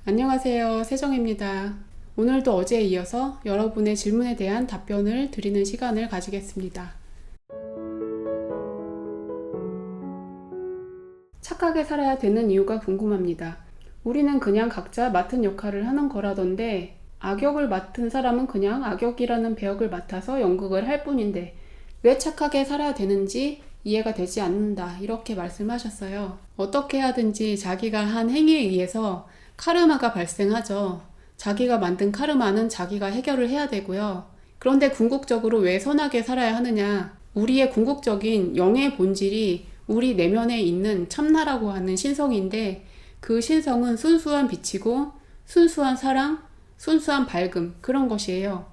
안녕하세요. 세정입니다. 오늘도 어제에 이어서 여러분의 질문에 대한 답변을 드리는 시간을 가지겠습니다. 착하게 살아야 되는 이유가 궁금합니다. 우리는 그냥 각자 맡은 역할을 하는 거라던데 악역을 맡은 사람은 그냥 악역이라는 배역을 맡아서 연극을 할 뿐인데 왜 착하게 살아야 되는지 이해가 되지 않는다, 이렇게 말씀하셨어요. 어떻게 하든지 자기가 한 행위에 의해서 카르마가 발생하죠. 자기가 만든 카르마는 자기가 해결을 해야 되고요. 그런데 궁극적으로 왜 선하게 살아야 하느냐? 우리의 궁극적인 영의 본질이 우리 내면에 있는 참나라고 하는 신성인데, 그 신성은 순수한 빛이고 순수한 사랑, 순수한 밝음, 그런 것이에요.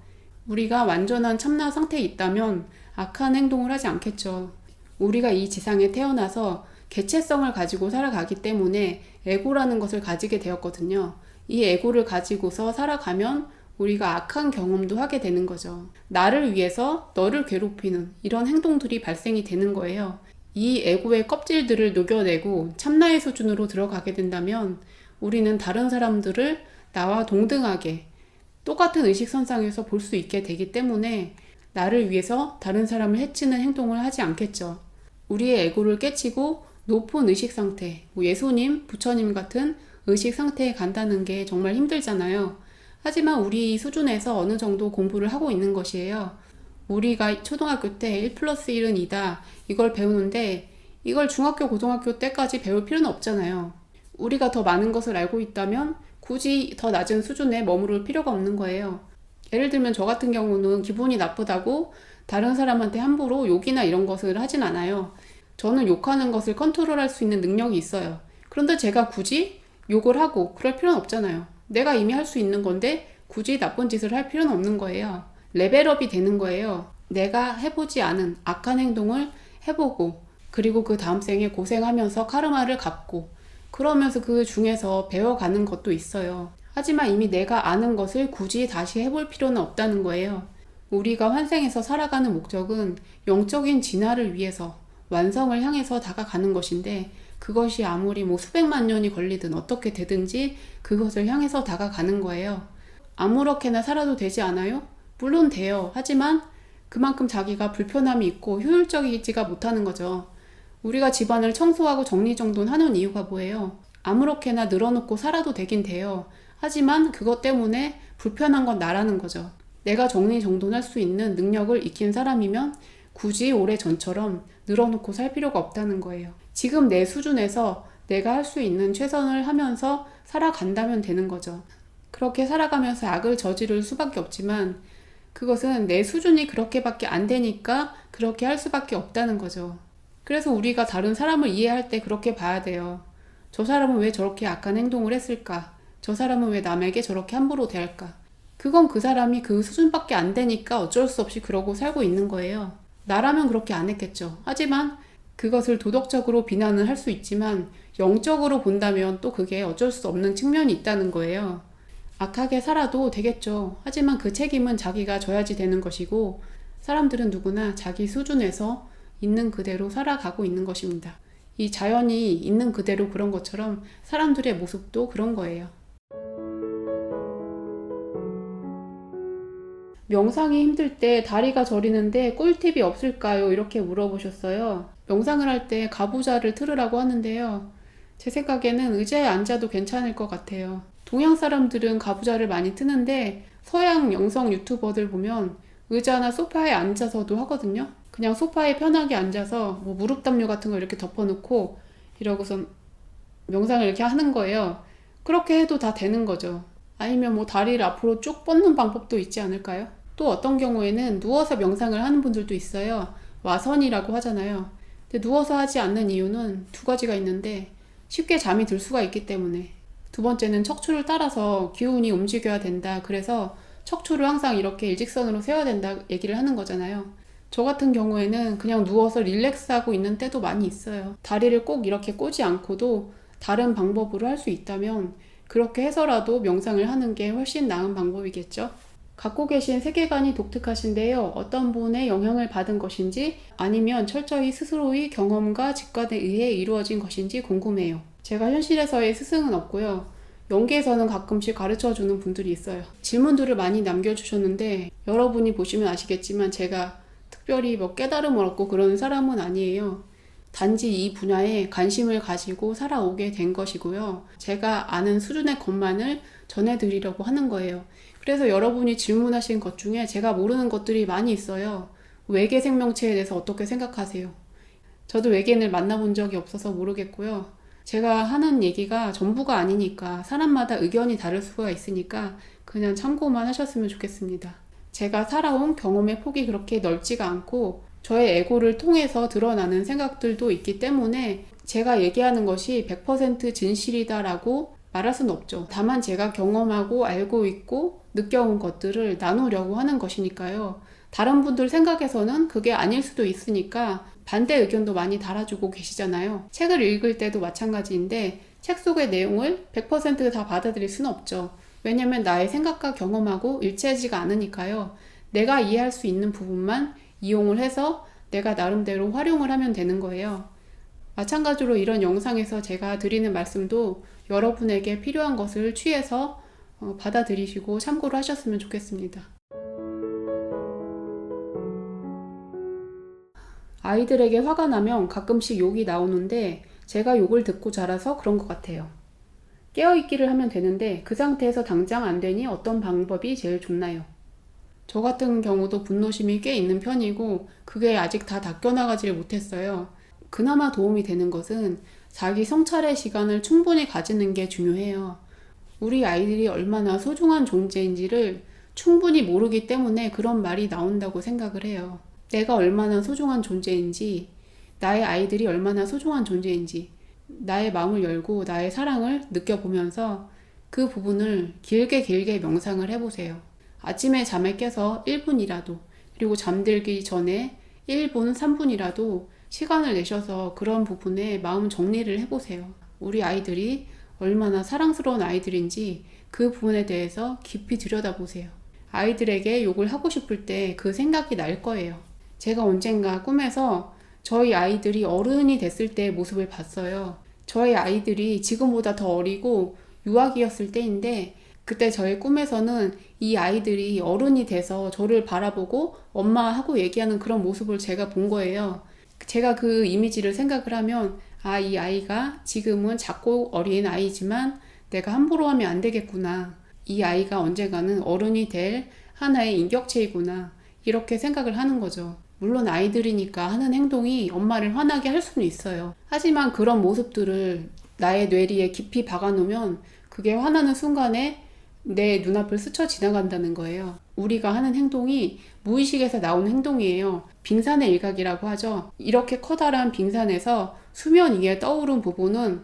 우리가 완전한 참나 상태에 있다면 악한 행동을 하지 않겠죠. 우리가 이 지상에 태어나서 개체성을 가지고 살아가기 때문에 에고라는 것을 가지게 되었거든요. 이 에고를 가지고서 살아가면 우리가 악한 경험도 하게 되는 거죠. 나를 위해서 너를 괴롭히는 이런 행동들이 발생이 되는 거예요. 이 에고의 껍질들을 녹여내고 참나의 수준으로 들어가게 된다면 우리는 다른 사람들을 나와 동등하게 똑같은 의식선상에서 볼 수 있게 되기 때문에 나를 위해서 다른 사람을 해치는 행동을 하지 않겠죠. 우리의 에고를 깨치고 높은 의식상태, 예수님, 부처님 같은 의식상태에 간다는 게 정말 힘들잖아요. 하지만 우리 수준에서 어느 정도 공부를 하고 있는 것이에요. 우리가 초등학교 때 1+1은 2다 이걸 배우는데 이걸 중학교, 고등학교 때까지 배울 필요는 없잖아요. 우리가 더 많은 것을 알고 있다면 굳이 더 낮은 수준에 머무를 필요가 없는 거예요. 예를 들면 저 같은 경우는 기분이 나쁘다고 다른 사람한테 함부로 욕이나 이런 것을 하진 않아요. 저는 욕하는 것을 컨트롤할 수 있는 능력이 있어요. 그런데 제가 굳이 욕을 하고 그럴 필요는 없잖아요. 내가 이미 할 수 있는 건데 굳이 나쁜 짓을 할 필요는 없는 거예요. 레벨업이 되는 거예요. 내가 해보지 않은 악한 행동을 해보고, 그리고 그 다음 생에 고생하면서 카르마를 갚고, 그러면서 그 중에서 배워가는 것도 있어요. 하지만 이미 내가 아는 것을 굳이 다시 해볼 필요는 없다는 거예요. 우리가 환생에서 살아가는 목적은 영적인 진화를 위해서 완성을 향해서 다가가는 것인데, 그것이 아무리 수백만 년이 걸리든 어떻게 되든지 그것을 향해서 다가가는 거예요. 아무렇게나 살아도 되지 않아요? 물론 돼요. 하지만 그만큼 자기가 불편함이 있고 효율적이지가 못하는 거죠. 우리가 집안을 청소하고 정리정돈하는 이유가 뭐예요? 아무렇게나 늘어놓고 살아도 되긴 돼요. 하지만 그것 때문에 불편한 건 나라는 거죠. 내가 정리정돈할 수 있는 능력을 익힌 사람이면 굳이 오래전처럼 늘어놓고 살 필요가 없다는 거예요. 지금 내 수준에서 내가 할 수 있는 최선을 하면서 살아간다면 되는 거죠. 그렇게 살아가면서 악을 저지를 수밖에 없지만 그것은 내 수준이 그렇게밖에 안 되니까 그렇게 할 수밖에 없다는 거죠. 그래서 우리가 다른 사람을 이해할 때 그렇게 봐야 돼요. 저 사람은 왜 저렇게 악한 행동을 했을까? 저 사람은 왜 남에게 저렇게 함부로 대할까? 그건 그 사람이 그 수준밖에 안 되니까 어쩔 수 없이 그러고 살고 있는 거예요. 나라면 그렇게 안 했겠죠. 하지만 그것을 도덕적으로 비난을 할 수 있지만 영적으로 본다면 또 그게 어쩔 수 없는 측면이 있다는 거예요. 악하게 살아도 되겠죠. 하지만 그 책임은 자기가 져야지 되는 것이고, 사람들은 누구나 자기 수준에서 있는 그대로 살아가고 있는 것입니다. 이 자연이 있는 그대로 그런 것처럼 사람들의 모습도 그런 거예요. 명상이 힘들 때 다리가 저리는데 꿀팁이 없을까요? 이렇게 물어보셨어요. 명상을 할 때 가부좌를 틀으라고 하는데요. 제 생각에는 의자에 앉아도 괜찮을 것 같아요. 동양 사람들은 가부좌를 많이 트는데 서양 영성 유튜버들 보면 의자나 소파에 앉아서도 하거든요. 그냥 소파에 편하게 앉아서 무릎 담요 같은 거 이렇게 덮어놓고 이러고선 명상을 이렇게 하는 거예요. 그렇게 해도 다 되는 거죠. 아니면 다리를 앞으로 쭉 뻗는 방법도 있지 않을까요? 또 어떤 경우에는 누워서 명상을 하는 분들도 있어요. 와선이라고 하잖아요. 근데 누워서 하지 않는 이유는 두 가지가 있는데, 쉽게 잠이 들 수가 있기 때문에, 두 번째는 척추를 따라서 기운이 움직여야 된다. 그래서 척추를 항상 이렇게 일직선으로 세워야 된다 얘기를 하는 거잖아요. 저 같은 경우에는 그냥 누워서 릴렉스하고 있는 때도 많이 있어요. 다리를 꼭 이렇게 꼬지 않고도 다른 방법으로 할 수 있다면 그렇게 해서라도 명상을 하는 게 훨씬 나은 방법이겠죠. 갖고 계신 세계관이 독특하신데요. 어떤 분의 영향을 받은 것인지 아니면 철저히 스스로의 경험과 직관에 의해 이루어진 것인지 궁금해요. 제가 현실에서의 스승은 없고요. 연기에서는 가끔씩 가르쳐주는 분들이 있어요. 질문들을 많이 남겨주셨는데 여러분이 보시면 아시겠지만 제가 특별히 깨달음을 얻고 그런 사람은 아니에요. 단지 이 분야에 관심을 가지고 살아오게 된 것이고요. 제가 아는 수준의 것만을 전해드리려고 하는 거예요. 그래서 여러분이 질문하신 것 중에 제가 모르는 것들이 많이 있어요. 외계 생명체에 대해서 어떻게 생각하세요? 저도 외계인을 만나본 적이 없어서 모르겠고요. 제가 하는 얘기가 전부가 아니니까 사람마다 의견이 다를 수가 있으니까 그냥 참고만 하셨으면 좋겠습니다. 제가 살아온 경험의 폭이 그렇게 넓지가 않고 저의 에고를 통해서 드러나는 생각들도 있기 때문에 제가 얘기하는 것이 100% 진실이다라고 말할 수는 없죠. 다만 제가 경험하고 알고 있고 느껴온 것들을 나누려고 하는 것이니까요. 다른 분들 생각에서는 그게 아닐 수도 있으니까 반대 의견도 많이 달아주고 계시잖아요. 책을 읽을 때도 마찬가지인데 책 속의 내용을 100% 다 받아들일 수는 없죠. 왜냐면 나의 생각과 경험하고 일치하지가 않으니까요. 내가 이해할 수 있는 부분만 이용을 해서 내가 나름대로 활용을 하면 되는 거예요. 마찬가지로 이런 영상에서 제가 드리는 말씀도 여러분에게 필요한 것을 취해서 받아들이시고 참고를 하셨으면 좋겠습니다. 아이들에게 화가 나면 가끔씩 욕이 나오는데 제가 욕을 듣고 자라서 그런 것 같아요. 깨어있기를 하면 되는데 그 상태에서 당장 안 되니 어떤 방법이 제일 좋나요? 저 같은 경우도 분노심이 꽤 있는 편이고 그게 아직 다 닦여나가지를 못했어요. 그나마 도움이 되는 것은 자기 성찰의 시간을 충분히 가지는 게 중요해요. 우리 아이들이 얼마나 소중한 존재인지를 충분히 모르기 때문에 그런 말이 나온다고 생각을 해요. 내가 얼마나 소중한 존재인지, 나의 아이들이 얼마나 소중한 존재인지, 나의 마음을 열고 나의 사랑을 느껴보면서 그 부분을 길게 명상을 해보세요. 아침에 잠에 깨서 1분이라도, 그리고 잠들기 전에 1분, 3분이라도 시간을 내셔서 그런 부분에 마음 정리를 해보세요. 우리 아이들이 얼마나 사랑스러운 아이들인지 그 부분에 대해서 깊이 들여다보세요. 아이들에게 욕을 하고 싶을 때 그 생각이 날 거예요. 제가 언젠가 꿈에서 저희 아이들이 어른이 됐을 때의 모습을 봤어요. 저희 아이들이 지금보다 더 어리고 유아기였을 때인데 그때 저의 꿈에서는 이 아이들이 어른이 돼서 저를 바라보고 엄마 하고 얘기하는 그런 모습을 제가 본 거예요. 제가 그 이미지를 생각을 하면 이 아이가 지금은 작고 어린 아이지만 내가 함부로 하면 안 되겠구나. 이 아이가 언젠가는 어른이 될 하나의 인격체이구나. 이렇게 생각을 하는 거죠. 물론 아이들이니까 하는 행동이 엄마를 화나게 할 수는 있어요. 하지만 그런 모습들을 나의 뇌리에 깊이 박아놓으면 그게 화나는 순간에 내 눈앞을 스쳐 지나간다는 거예요. 우리가 하는 행동이 무의식에서 나오는 행동이에요. 빙산의 일각이라고 하죠. 이렇게 커다란 빙산에서 수면 위에 떠오른 부분은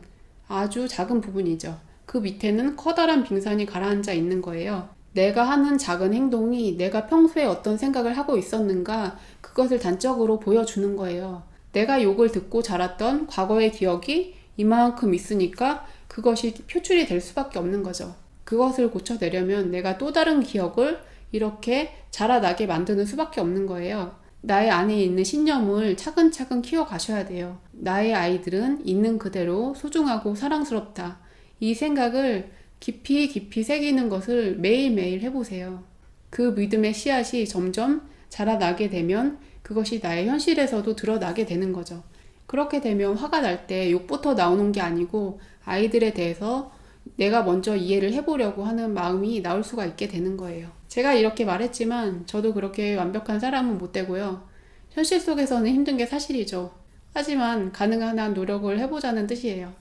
아주 작은 부분이죠. 그 밑에는 커다란 빙산이 가라앉아 있는 거예요. 내가 하는 작은 행동이 내가 평소에 어떤 생각을 하고 있었는가 그것을 단적으로 보여주는 거예요. 내가 욕을 듣고 자랐던 과거의 기억이 이만큼 있으니까 그것이 표출이 될 수밖에 없는 거죠. 그것을 고쳐내려면 내가 또 다른 기억을 이렇게 자라나게 만드는 수밖에 없는 거예요. 나의 안에 있는 신념을 차근차근 키워가셔야 돼요. 나의 아이들은 있는 그대로 소중하고 사랑스럽다. 이 생각을 깊이 새기는 것을 매일매일 해보세요. 그 믿음의 씨앗이 점점 자라나게 되면 그것이 나의 현실에서도 드러나게 되는 거죠. 그렇게 되면 화가 날 때 욕부터 나오는 게 아니고 아이들에 대해서 내가 먼저 이해를 해보려고 하는 마음이 나올 수가 있게 되는 거예요. 제가 이렇게 말했지만 저도 그렇게 완벽한 사람은 못 되고요. 현실 속에서는 힘든 게 사실이죠. 하지만 가능한 한 노력을 해보자는 뜻이에요.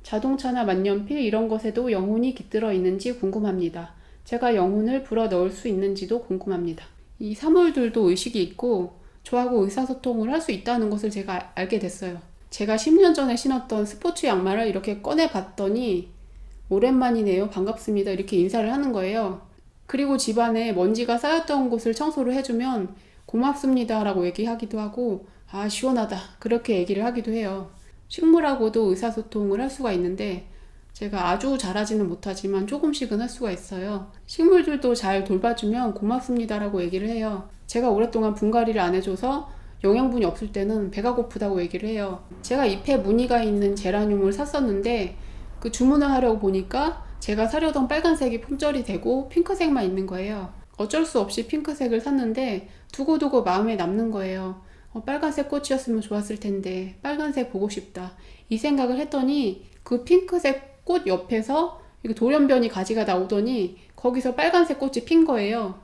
자동차나 만년필 이런 것에도 영혼이 깃들어 있는지 궁금합니다. 제가 영혼을 불어 넣을 수 있는지도 궁금합니다. 이 사물들도 의식이 있고 저하고 의사소통을 할 수 있다는 것을 제가 알게 됐어요. 제가 10년 전에 신었던 스포츠 양말을 이렇게 꺼내 봤더니 오랜만이네요. 반갑습니다. 이렇게 인사를 하는 거예요. 그리고 집안에 먼지가 쌓였던 곳을 청소를 해주면 고맙습니다 라고 얘기하기도 하고 시원하다 그렇게 얘기를 하기도 해요. 식물하고도 의사소통을 할 수가 있는데 제가 아주 잘하지는 못하지만 조금씩은 할 수가 있어요. 식물들도 잘 돌봐주면 고맙습니다 라고 얘기를 해요. 제가 오랫동안 분갈이를 안 해줘서 영양분이 없을 때는 배가 고프다고 얘기를 해요. 제가 잎에 무늬가 있는 제라늄을 샀었는데 그 주문을 하려고 보니까 제가 사려던 빨간색이 품절이 되고 핑크색만 있는 거예요. 어쩔 수 없이 핑크색을 샀는데 두고두고 마음에 남는 거예요. 빨간색 꽃이었으면 좋았을 텐데 빨간색 보고 싶다. 이 생각을 했더니 그 핑크색 꽃 옆에서 이렇게 돌연변이 가지가 나오더니 거기서 빨간색 꽃이 핀 거예요.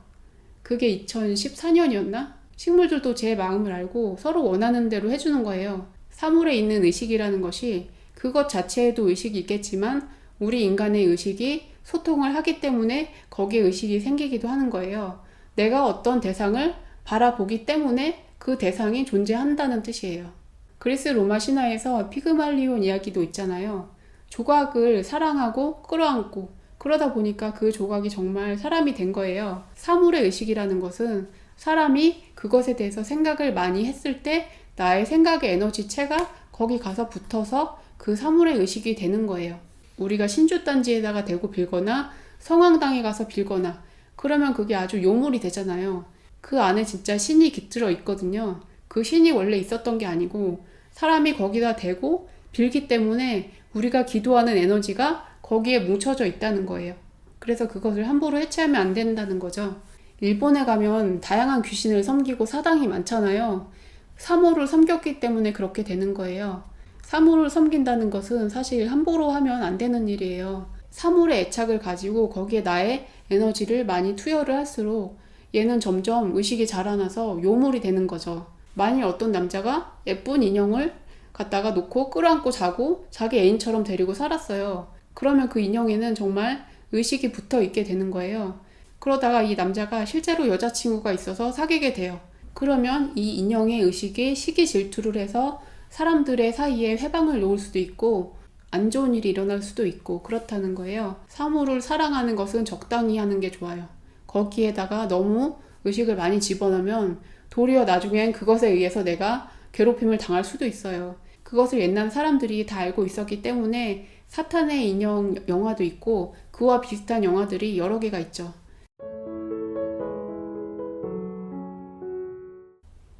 그게 2014년이었나? 식물들도 제 마음을 알고 서로 원하는 대로 해주는 거예요. 사물에 있는 의식이라는 것이 그것 자체에도 의식이 있겠지만 우리 인간의 의식이 소통을 하기 때문에 거기에 의식이 생기기도 하는 거예요. 내가 어떤 대상을 바라보기 때문에 그 대상이 존재한다는 뜻이에요. 그리스 로마 신화에서 피그말리온 이야기도 있잖아요. 조각을 사랑하고 끌어안고 그러다 보니까 그 조각이 정말 사람이 된 거예요. 사물의 의식이라는 것은 사람이 그것에 대해서 생각을 많이 했을 때 나의 생각의 에너지체가 거기 가서 붙어서 그 사물의 의식이 되는 거예요. 우리가 신주단지에다가 대고 빌거나 성황당에 가서 빌거나 그러면 그게 아주 요물이 되잖아요. 그 안에 진짜 신이 깃들어 있거든요. 그 신이 원래 있었던 게 아니고 사람이 거기다 대고 빌기 때문에 우리가 기도하는 에너지가 거기에 뭉쳐져 있다는 거예요. 그래서 그것을 함부로 해체하면 안 된다는 거죠. 일본에 가면 다양한 귀신을 섬기고 사당이 많잖아요. 사모를 섬겼기 때문에 그렇게 되는 거예요. 사물을 섬긴다는 것은 사실 함부로 하면 안 되는 일이에요. 사물의 애착을 가지고 거기에 나의 에너지를 많이 투여를 할수록 얘는 점점 의식이 자라나서 요물이 되는 거죠. 만일 어떤 남자가 예쁜 인형을 갖다가 놓고 끌어안고 자고 자기 애인처럼 데리고 살았어요. 그러면 그 인형에는 정말 의식이 붙어 있게 되는 거예요. 그러다가 이 남자가 실제로 여자친구가 있어서 사귀게 돼요. 그러면 이 인형의 의식이 시기 질투를 해서 사람들의 사이에 회방을 놓을 수도 있고 안 좋은 일이 일어날 수도 있고 그렇다는 거예요. 사물을 사랑하는 것은 적당히 하는 게 좋아요. 거기에다가 너무 의식을 많이 집어넣으면 도리어 나중엔 그것에 의해서 내가 괴롭힘을 당할 수도 있어요. 그것을 옛날 사람들이 다 알고 있었기 때문에 사탄의 인형 영화도 있고 그와 비슷한 영화들이 여러 개가 있죠.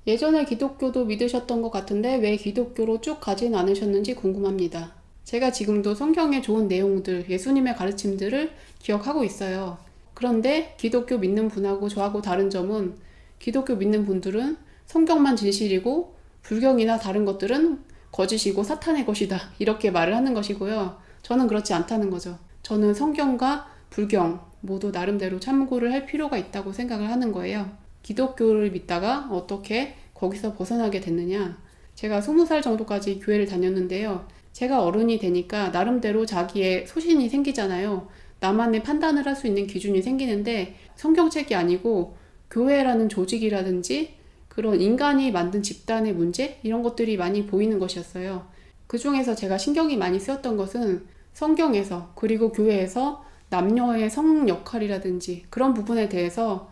예전에 기독교도 믿으셨던 것 같은데 왜 기독교로 쭉 가진 않으셨는지 궁금합니다. 제가 지금도 성경의 좋은 내용들, 예수님의 가르침들을 기억하고 있어요. 그런데 기독교 믿는 분하고 저하고 다른 점은 기독교 믿는 분들은 성경만 진실이고 불경이나 다른 것들은 거짓이고 사탄의 것이다 이렇게 말을 하는 것이고요. 저는 그렇지 않다는 거죠. 저는 성경과 불경 모두 나름대로 참고를 할 필요가 있다고 생각을 하는 거예요. 기독교를 믿다가 어떻게 거기서 벗어나게 됐느냐. 제가 20살 정도까지 교회를 다녔는데요. 제가 어른이 되니까 나름대로 자기의 소신이 생기잖아요. 나만의 판단을 할 수 있는 기준이 생기는데 성경책이 아니고 교회라는 조직이라든지 그런 인간이 만든 집단의 문제? 이런 것들이 많이 보이는 것이었어요. 그 중에서 제가 신경이 많이 쓰였던 것은 성경에서 그리고 교회에서 남녀의 성 역할이라든지 그런 부분에 대해서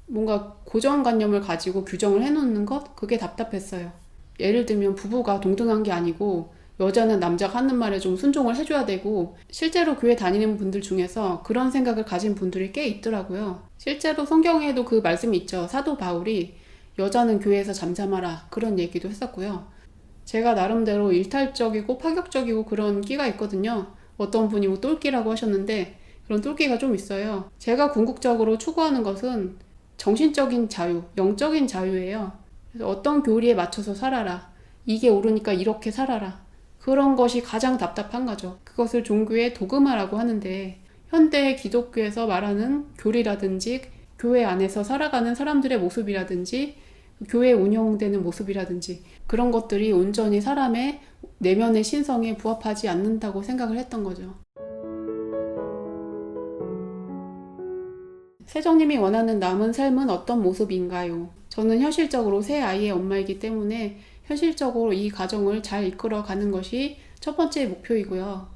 뭔가 고정관념을 가지고 규정을 해놓는 것? 그게 답답했어요. 예를 들면 부부가 동등한 게 아니고 여자는 남자가 하는 말에 좀 순종을 해줘야 되고 실제로 교회 다니는 분들 중에서 그런 생각을 가진 분들이 꽤 있더라고요. 실제로 성경에도 그 말씀이 있죠. 사도 바울이 여자는 교회에서 잠잠하라 그런 얘기도 했었고요. 제가 나름대로 일탈적이고 파격적이고 그런 끼가 있거든요. 어떤 분이 뭐 똘끼라고 하셨는데 그런 똘끼가 좀 있어요. 제가 궁극적으로 추구하는 것은 정신적인 자유, 영적인 자유예요. 그래서 어떤 교리에 맞춰서 살아라. 이게 옳으니까 이렇게 살아라. 그런 것이 가장 답답한 거죠. 그것을 종교의 도그마라고 하는데 현대 기독교에서 말하는 교리라든지 교회 안에서 살아가는 사람들의 모습이라든지 교회 운영되는 모습이라든지 그런 것들이 온전히 사람의 내면의 신성에 부합하지 않는다고 생각을 했던 거죠. 세정님이 원하는 남은 삶은 어떤 모습인가요? 저는 현실적으로 새 아이의 엄마이기 때문에 현실적으로 이 가정을 잘 이끌어가는 것이 첫 번째 목표이고요.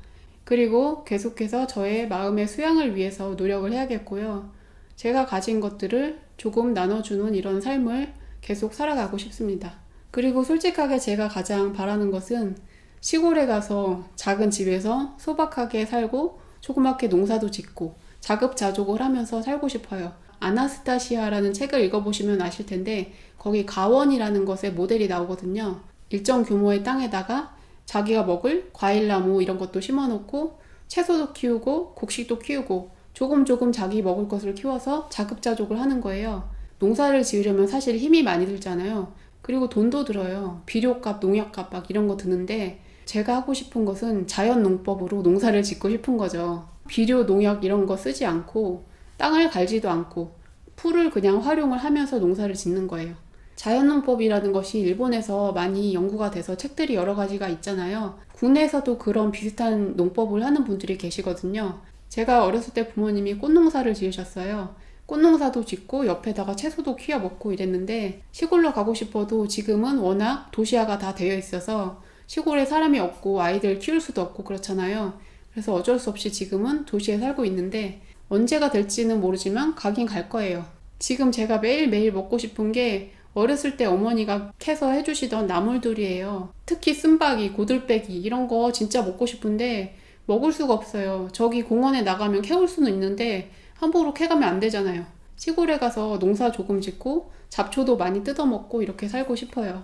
그리고 계속해서 저의 마음의 수양을 위해서 노력을 해야겠고요. 제가 가진 것들을 조금 나눠주는 이런 삶을 계속 살아가고 싶습니다. 그리고 솔직하게 제가 가장 바라는 것은 시골에 가서 작은 집에서 소박하게 살고 조그맣게 농사도 짓고 자급자족을 하면서 살고 싶어요. 아나스타시아라는 책을 읽어보시면 아실 텐데 거기 가원이라는 것의 모델이 나오거든요. 일정 규모의 땅에다가 자기가 먹을 과일나무 이런 것도 심어놓고 채소도 키우고 곡식도 키우고 조금 자기 먹을 것을 키워서 자급자족을 하는 거예요. 농사를 지으려면 사실 힘이 많이 들잖아요. 그리고 돈도 들어요. 비료값, 농약값 막 이런 거 드는데 제가 하고 싶은 것은 자연 농법으로 농사를 짓고 싶은 거죠. 비료, 농약 이런 거 쓰지 않고 땅을 갈지도 않고 풀을 그냥 활용을 하면서 농사를 짓는 거예요. 자연농법이라는 것이 일본에서 많이 연구가 돼서 책들이 여러 가지가 있잖아요. 국내에서도 그런 비슷한 농법을 하는 분들이 계시거든요. 제가 어렸을 때 부모님이 꽃농사를 지으셨어요. 꽃농사도 짓고 옆에다가 채소도 키워 먹고 이랬는데 시골로 가고 싶어도 지금은 워낙 도시화가 다 되어 있어서 시골에 사람이 없고 아이들 키울 수도 없고 그렇잖아요. 그래서 어쩔 수 없이 지금은 도시에 살고 있는데 언제가 될지는 모르지만 가긴 갈 거예요. 지금 제가 매일매일 먹고 싶은 게 어렸을 때 어머니가 캐서 해주시던 나물들이에요. 특히 쓴바기, 고들빼기 이런 거 진짜 먹고 싶은데 먹을 수가 없어요. 저기 공원에 나가면 캐올 수는 있는데 함부로 캐가면 안 되잖아요. 시골에 가서 농사 조금 짓고 잡초도 많이 뜯어먹고 이렇게 살고 싶어요.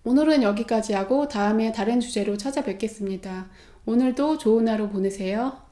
오늘은 여기까지 하고 다음에 다른 주제로 찾아뵙겠습니다. 오늘도 좋은 하루 보내세요.